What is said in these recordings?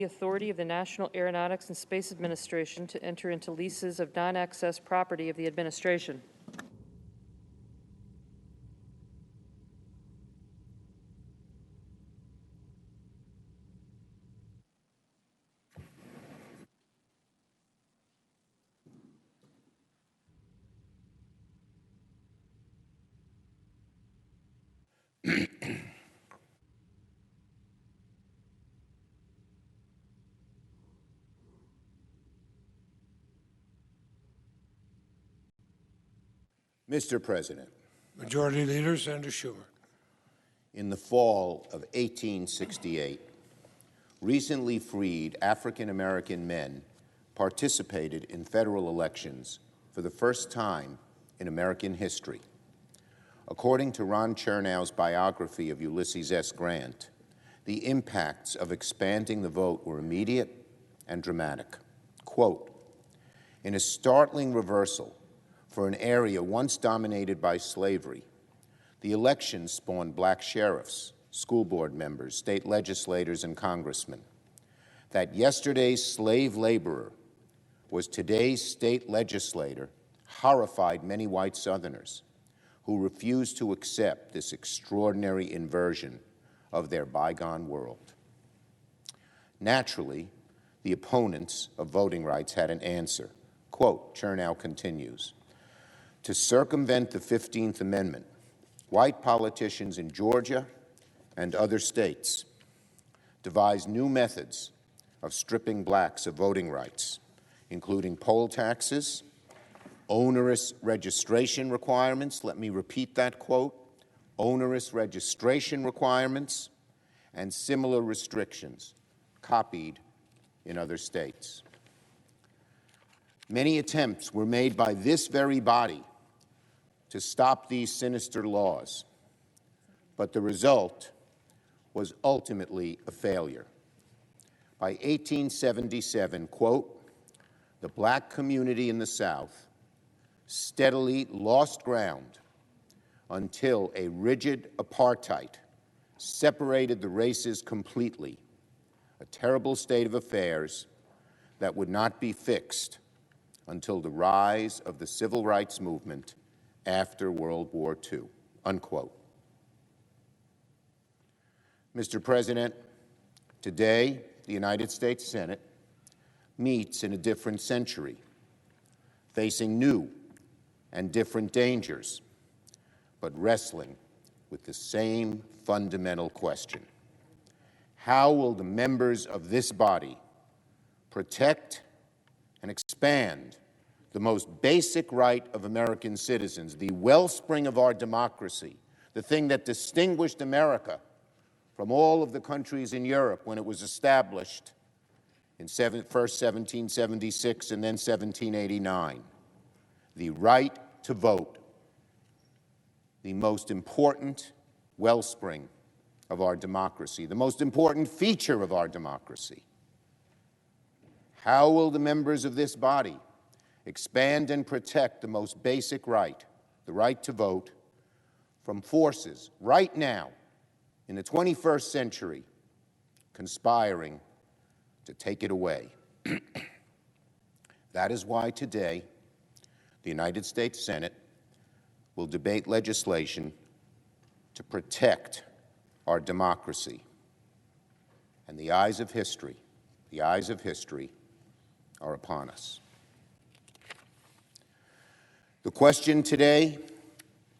the authority of the National Aeronautics and Space Administration to enter into leases of non-access property of the administration. Mr. President, Majority Leader Senator Schumer. in the fall of 1868, recently freed African-American men participated in federal elections for the first time in American history. According to Ron Chernow's biography of Ulysses S. Grant, the impacts of expanding the vote were immediate and dramatic. Quote, in a startling reversal for an area once dominated by slavery, the election spawned black sheriffs, school board members, state legislators, and congressmen. That yesterday's slave laborer was today's state legislator horrified many white Southerners who refused to accept this extraordinary inversion of their bygone world. Naturally, the opponents of voting rights had an answer. Quote, Chernow continues, to circumvent the 15th Amendment, white politicians in Georgia and other states devised new methods of stripping blacks of voting rights, including poll taxes, onerous registration requirements, let me repeat that quote, onerous registration requirements, and similar restrictions copied in other states. Many attempts were made by this very body to stop these sinister laws, but the result was ultimately a failure. By 1877, quote, the black community in the South steadily lost ground until a rigid apartheid separated the races completely, a terrible state of affairs that would not be fixed until the rise of the civil rights movement after World War II, unquote. Mr. President, today the United States Senate meets in a different century, facing new and different dangers, but wrestling with the same fundamental question. How will the members of this body protect and expand the most basic right of American citizens, the wellspring of our democracy, the thing that distinguished America from all of the countries in Europe when it was established in first 1776 and then 1789, the right to vote, the most important wellspring of our democracy, the most important feature of our democracy. How will the members of this body expand and protect the most basic right, the right to vote, from forces right now in the 21st century conspiring to take it away? That is why today the United States Senate will debate legislation to protect our democracy. And the eyes of history are upon us. The question today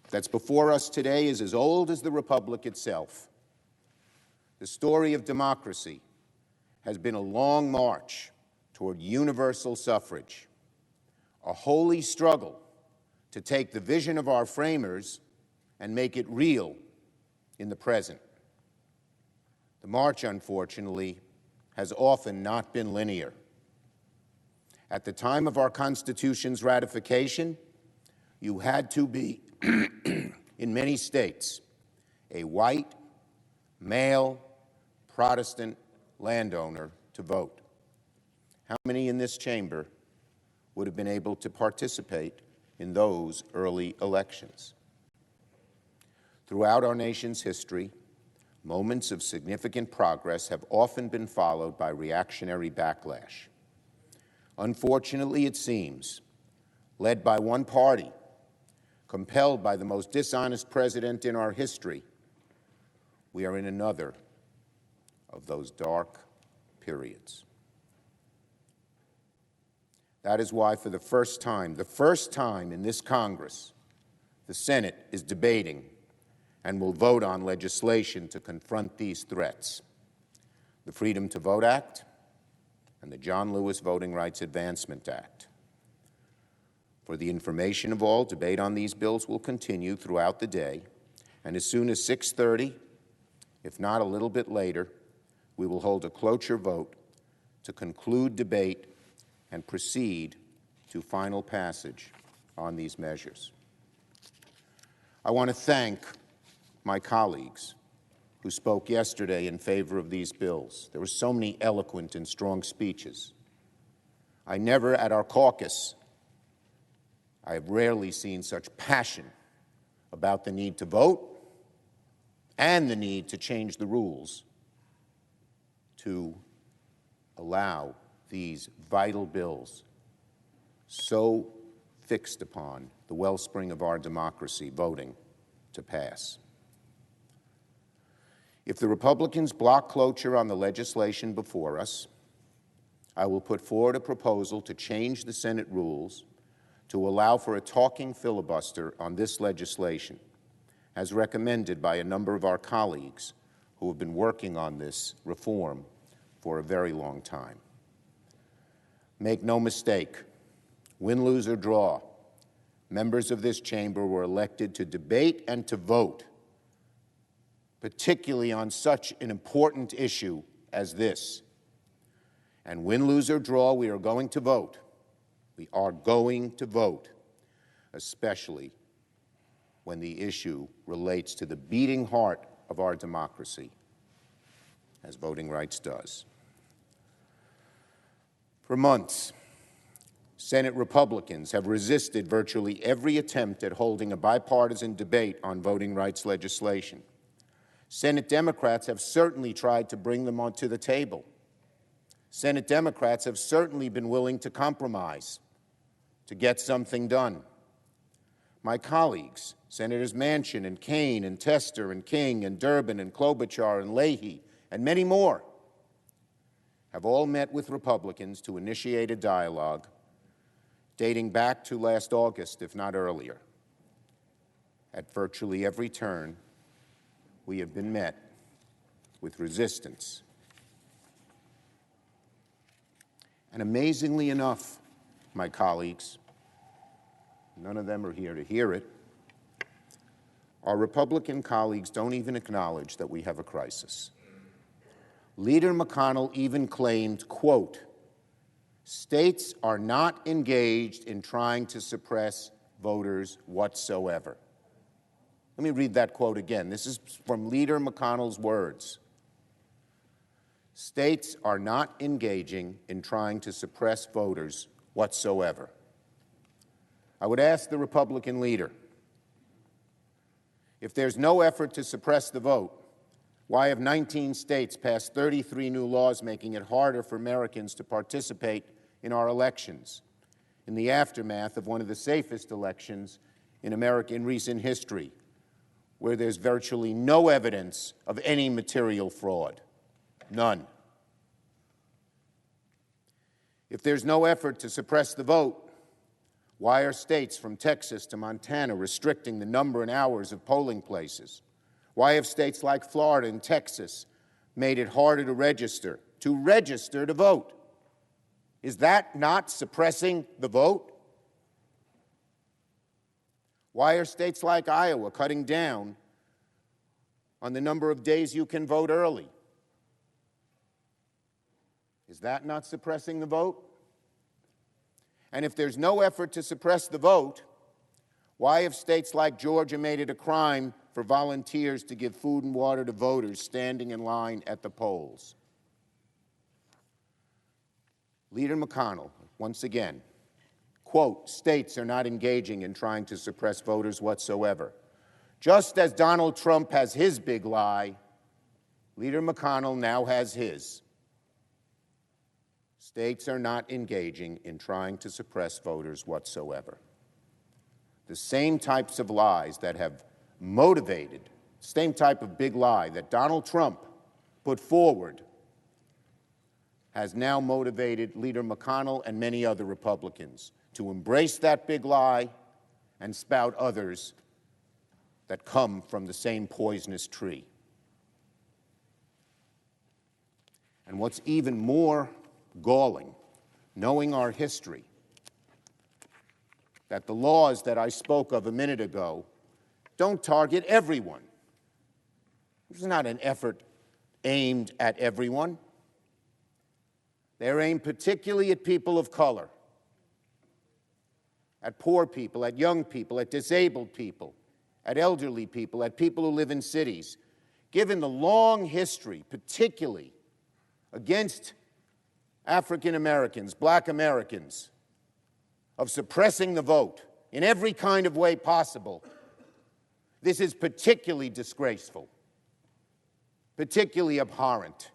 that's before us today is as old as the Republic itself. The story of democracy has been a long march toward universal suffrage, a holy struggle to take the vision of our framers and make it real in the present. The march, unfortunately, has often not been linear. At the time of our Constitution's ratification, you had to be, in many states, a white, male, Protestant landowner to vote. How many in this chamber would have been able to participate in those early elections? Throughout our nation's history, Moments of significant progress have often been followed by reactionary backlash. Unfortunately, it seems, led by one party, compelled by the most dishonest president in our history, we are in another of those dark periods. That is why, for the first time in this Congress, the Senate is debating and will vote on legislation to confront these threats: the Freedom to Vote Act and the John Lewis Voting Rights Advancement Act. For the information of all, debate on these bills will continue throughout the day, and as soon as 6:30, if not a little bit later, we will hold a cloture vote to conclude debate and proceed to final passage on these measures. I want to thank my colleagues who spoke yesterday in favor of these bills. There were so many eloquent and strong speeches. I never, at our caucus, I have rarely seen such passion about the need to vote and the need to change the rules to allow these vital bills, so fixed upon the wellspring of our democracy, voting, to pass. If the Republicans block cloture on the legislation before us, I will put forward a proposal to change the Senate rules to allow for a talking filibuster on this legislation, as recommended by a number of our colleagues who have been working on this reform for a very long time. Make no mistake, win, lose, or draw, members of this chamber were elected to debate and to vote, particularly on such an important issue as this. And win, lose, or draw, we are going to vote. We are going to vote, especially when the issue relates to the beating heart of our democracy, as voting rights does. For months, Senate Republicans have resisted virtually every attempt at holding a bipartisan debate on voting rights legislation. Senate Democrats have certainly tried to bring them onto the table. Senate Democrats have certainly been willing to compromise to get something done. My colleagues, Senators Manchin and Kaine and Tester and King and Durbin and Klobuchar and Leahy and many more, have all met with Republicans to initiate a dialogue dating back to last August, if not earlier. At virtually every turn, we have been met with resistance. And amazingly enough, my colleagues, none of them are here to hear it, our Republican colleagues don't even acknowledge that we have a crisis. Leader McConnell even claimed, quote, "States are not engaged in trying to suppress voters whatsoever." Let me read that quote again. This is from Leader McConnell's words. States are not engaging in trying to suppress voters whatsoever. I would ask the Republican leader, if there's no effort to suppress the vote, why have 19 states passed 33 new laws making it harder for Americans to participate in our elections, in the aftermath of one of the safest elections in American recent history, where there's virtually no evidence of any material fraud? None. If there's no effort to suppress the vote, why are states from Texas to Montana restricting the number and hours of polling places? Why have states like Florida and Texas made it harder to register to vote? Is that not suppressing the vote? Why are states like Iowa cutting down on the number of days you can vote early? Is that not suppressing the vote? And if there's no effort to suppress the vote, why have states like Georgia made it a crime for volunteers to give food and water to voters standing in line at the polls? Leader McConnell, once again, quote, "States are not engaging in trying to suppress voters whatsoever." Just as Donald Trump has his big lie, Leader McConnell now has his. States are not engaging in trying to suppress voters whatsoever. The same types of lies that have motivated, same type of big lie that Donald Trump put forward has now motivated Leader McConnell and many other Republicans to embrace that big lie and spout others that come from the same poisonous tree. And what's even more galling, knowing our history, that the laws that I spoke of a minute ago don't target everyone. This is not an effort aimed at everyone. They're aimed particularly at people of color, at poor people, at young people, at disabled people, at elderly people, at people who live in cities. Given the long history, particularly against African Americans, Black Americans, of suppressing the vote in every kind of way possible, this is particularly disgraceful, particularly abhorrent,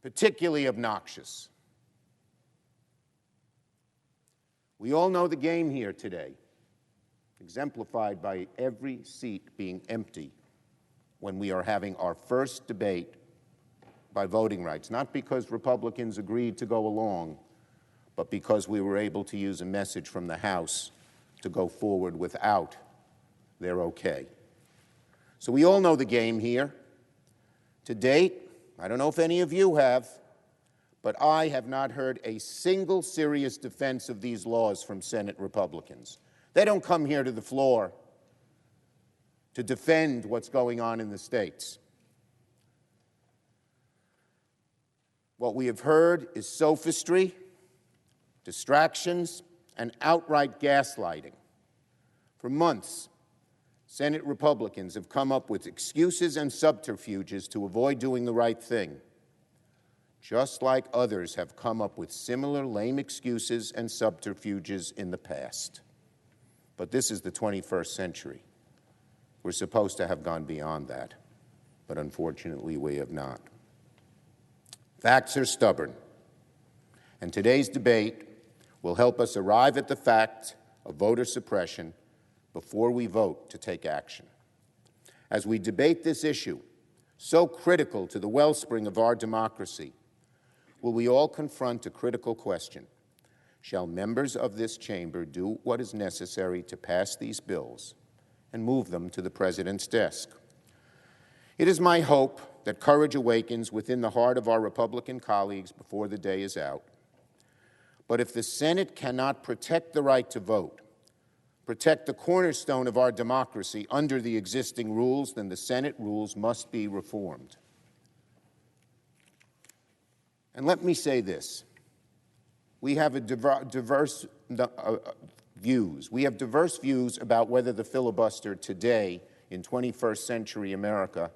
particularly obnoxious. We all know the game here today, exemplified by every seat being empty when we are having our first debate by voting rights, not because Republicans agreed to go along, but because we were able to use a message from the House to go forward without their okay. So we all know the game here. To date, I don't know if any of you have, but I have not heard a single serious defense of these laws from Senate Republicans. They don't come here to the floor to defend what's going on in the states. What we have heard is sophistry, distractions, and outright gaslighting. For months, Senate Republicans have come up with excuses and subterfuges to avoid doing the right thing, just like others have come up with similar lame excuses and subterfuges in the past. But this is the 21st century. We're supposed to have gone beyond that, but unfortunately we have not. Facts are stubborn, and today's debate will help us arrive at the fact of voter suppression before we vote to take action. As we debate this issue, so critical to the wellspring of our democracy, will we all confront a critical question. Shall members of this chamber do what is necessary to pass these bills and move them to the President's desk? It is my hope that courage awakens within the heart of our Republican colleagues before the day is out. But if the Senate cannot protect the right to vote, protect the cornerstone of our democracy under the existing rules, then the Senate rules must be reformed. And let me say this. We have diverse views. We have diverse views about whether the filibuster today in 21st century America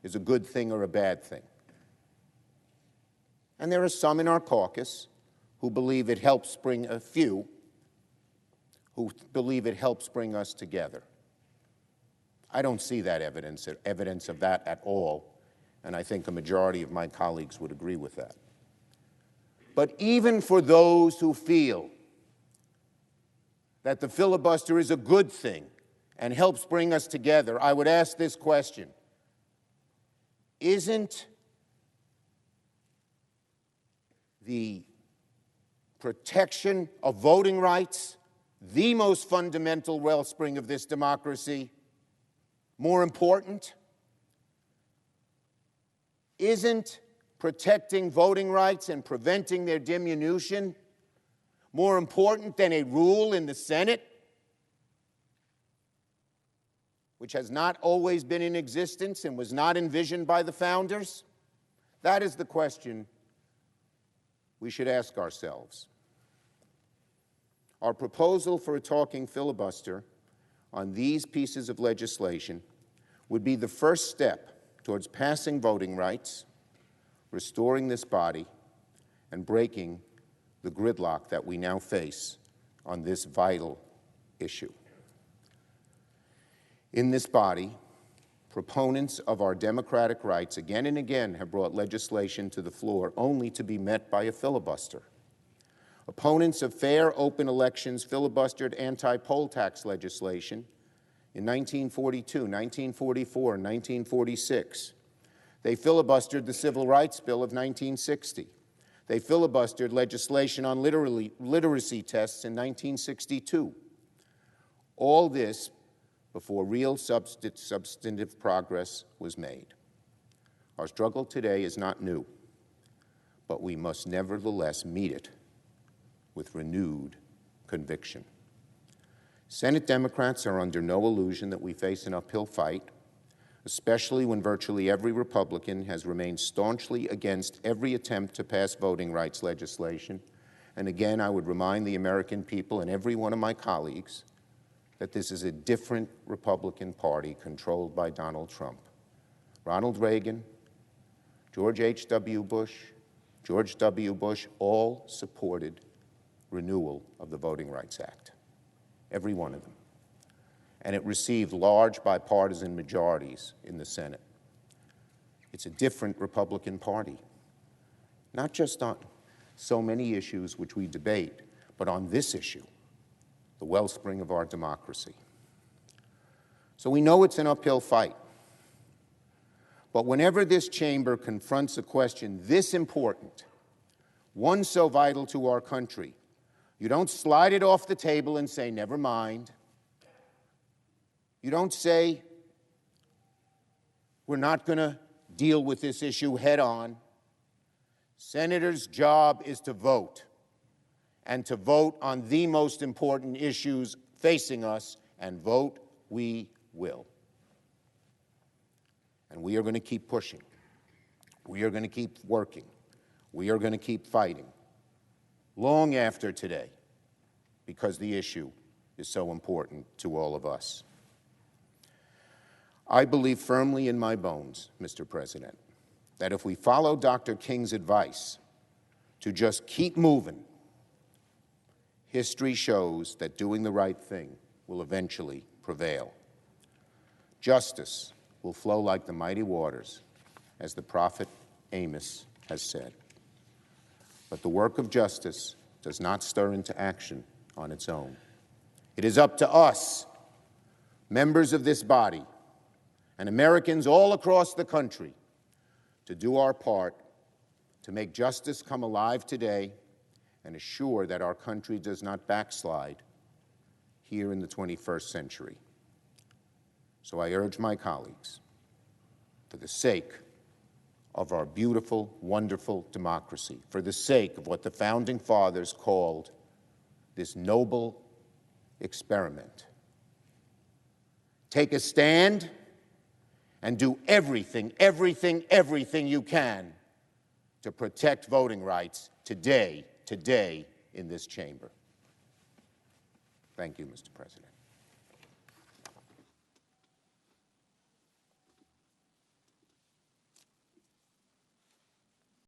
is a good thing or a bad thing. And there are some in our caucus who believe it helps bring a few who believe it helps bring us together. I don't see that evidence of that at all, and I think a majority of my colleagues would agree with that. But even for those who feel that the filibuster is a good thing and helps bring us together, I would ask this question. Isn't the protection of voting rights the most fundamental wellspring of this democracy more important? Isn't protecting voting rights and preventing their diminution more important than a rule in the Senate, which has not always been in existence and was not envisioned by the founders? That is the question we should ask ourselves. Our proposal for a talking filibuster on these pieces of legislation would be the first step towards passing voting rights, restoring this body, and breaking the gridlock that we now face on this vital issue. In this body, Proponents of our democratic rights again and again have brought legislation to the floor only to be met by a filibuster. Opponents of fair, open elections filibustered anti-poll tax legislation in 1942, 1944, and 1946. They filibustered the Civil Rights Bill of 1960. They filibustered legislation on literacy tests in 1962. All this before real substantive progress was made. Our struggle today is not new, but we must nevertheless meet it with renewed conviction. Senate Democrats are under no illusion that we face an uphill fight, especially when virtually every Republican has remained staunchly against every attempt to pass voting rights legislation. And again, I would remind the American people and every one of my colleagues that this is a different Republican Party controlled by Donald Trump. Ronald Reagan, George H.W. Bush, George W. Bush all supported renewal of the Voting Rights Act, every one of them. And it received large bipartisan majorities in the Senate. It's a different Republican Party, not just on so many issues which we debate, but on this issue, the wellspring of our democracy. So we know it's an uphill fight. But whenever this chamber confronts a question this important, one so vital to our country, you don't slide it off the table and say, never mind. You don't say, we're not going to deal with this issue head on. Senators' job is to vote, and to vote on the most important issues facing us, and vote we will. And we are going to keep pushing. We are going to keep working. We are going to keep fighting long after today, because the issue is so important to all of us. I believe firmly in my bones, Mr. President, that if we follow Dr. King's advice to just keep moving, history shows that doing the right thing will eventually prevail. Justice will flow like the mighty waters, as the prophet Amos has said. But the work of justice does not stir into action on its own. It is up to us, members of this body, and Americans all across the country, to do our part to make justice come alive today and assure that our country does not backslide here in the 21st century. So I urge my colleagues, for the sake of our beautiful, wonderful democracy, for the sake of what the Founding Fathers called this noble experiment, take a stand and do everything you can to protect voting rights today in this chamber. Thank you, Mr. President.